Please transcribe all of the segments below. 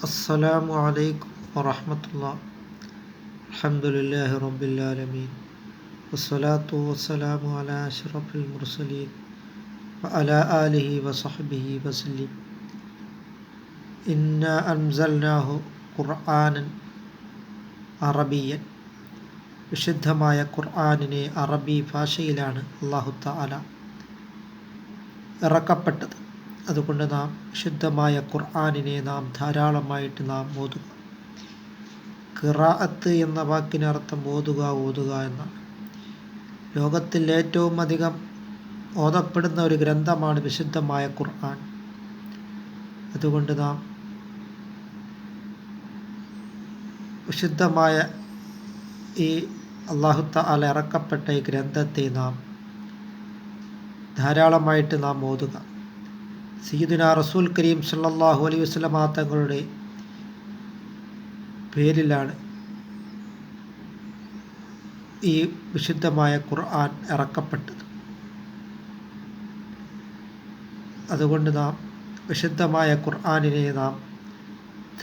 അസ്സലാമു അലൈക്കും വറഹ്മത്തുള്ളാഹി. അൽഹംദുലില്ലാഹി റബ്ബിൽ ആലമീൻ വസ്സലാത്തു വസ്സലാമു അലാ അഷ്റഫിൽ മുർസലീൻ വഅലാ ആലിഹി വസഹ്ബിഹി വസല്ലം. ഇന്നാ അൻസൽനാഹു ഖുർആനൻ അറബിയ്യൻ. വിശുദ്ധമായ ഖുർആനിനെ അറബി ഭാഷയിലാണ് അല്ലാഹു തആല ഇറക്കപ്പെട്ടത്. അതുകൊണ്ട് നാം വിശുദ്ധമായ ഖുർആനിനെ നാം ധാരാളമായിട്ട് നാം ഓതുക. ഖിറാഅത്ത് എന്ന വാക്കിനർത്ഥം ഓതുക എന്നാണ്. ലോകത്തിൽ ഏറ്റവും അധികം ഓതപ്പെടുന്ന ഒരു ഗ്രന്ഥമാണ് വിശുദ്ധമായ ഖുർആൻ. അതുകൊണ്ട് നാം വിശുദ്ധമായ ഈ അല്ലാഹു തആല ഇറക്കപ്പെട്ട ഈ ഗ്രന്ഥത്തെ നാം ധാരാളമായിട്ട് നാം ഓതുക. സയ്യിദുനാ റസൂൽ കരീം സല്ലല്ലാഹു അലൈഹി വസല്ലമ തങ്ങളുടെ പേരിലാണ് ഈ വിശുദ്ധമായ ഖുർആൻ ഇറക്കപ്പെട്ടത്. അതുകൊണ്ട് നാം വിശുദ്ധമായ ഖുർആനിനെ നാം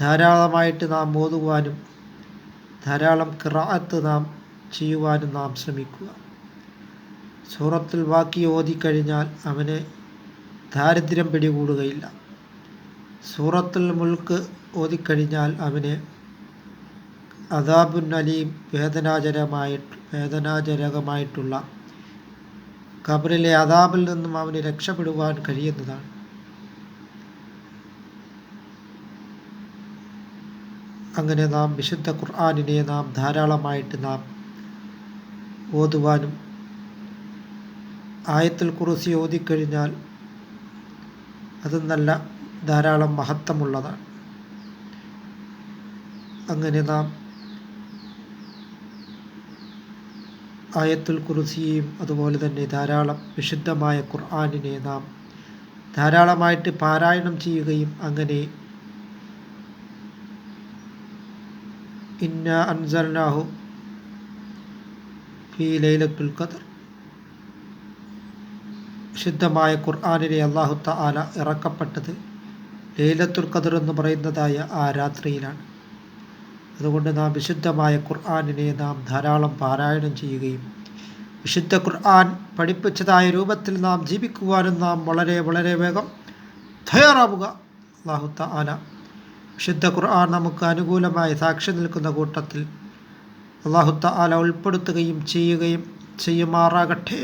ധാരാളമായിട്ട് നാം ഓതുവാനും ധാരാളം ഖിറാഅത്ത് നാം ചെയ്യുവാനും നാം ശ്രമിക്കുക. സൂറത്തുൽ വാഖിയ ഓതിക്കഴിഞ്ഞാൽ അവന് ദാരിദ്ര്യം പിടികൂടുകയില്ല. സൂറത്തുൽ മുൽക്ക് ഓതിക്കഴിഞ്ഞാൽ അവന് അദാബുൻ അലീം വേദനാജനകമായിട്ടുള്ള ഖബറിലെ അദാബിൽ നിന്നും അവന് രക്ഷപ്പെടുവാൻ കഴിയുന്നതാണ്. അങ്ങനെ നാം വിശുദ്ധ ഖുർആനിനെ നാം ധാരാളമായിട്ട് നാം ഓതുവാനും ആയത്തുൽ കുർസി ഓതിക്കഴിഞ്ഞാൽ അത് നല്ല ധാരാളം മഹത്വമുള്ളതാണ്. അങ്ങനെ നാം ആയത്തുൽ കുർസിയും അതുപോലെ തന്നെ ധാരാളം വിശുദ്ധമായ ഖുർആനിനെ നാം ധാരാളമായിട്ട് പാരായണം ചെയ്യുകയും അങ്ങനെ ഇന്നാ അൻസൽനാഹു ഫീ ലൈലത്തുൽ ഖദ്ർ. വിശുദ്ധമായ ഖുർആനിനെ അല്ലാഹു തആല ഇറക്കപ്പെട്ടത് ലൈലത്തുൽ ഖദ്ർ എന്ന് പറയുന്നതായ ആ രാത്രിയിലാണ്. അതുകൊണ്ട് നാം വിശുദ്ധമായ ഖുർആനിനെ നാം ധാരാളം പാരായണം ചെയ്യുകയും വിശുദ്ധ ഖുർആൻ പഠിപ്പിച്ചതായ രൂപത്തിൽ നാം ജീവിക്കുവാനും നാം വളരെ വളരെ വേഗം തയ്യാറാവുക. അല്ലാഹു തആല വിശുദ്ധ ഖുർആൻ നമുക്ക് അനുകൂലമായി സാക്ഷി നിൽക്കുന്ന കൂട്ടത്തിൽ അല്ലാഹു തആല ഉൾപ്പെടുത്തുകയും ചെയ്യുമാറാകട്ടെ.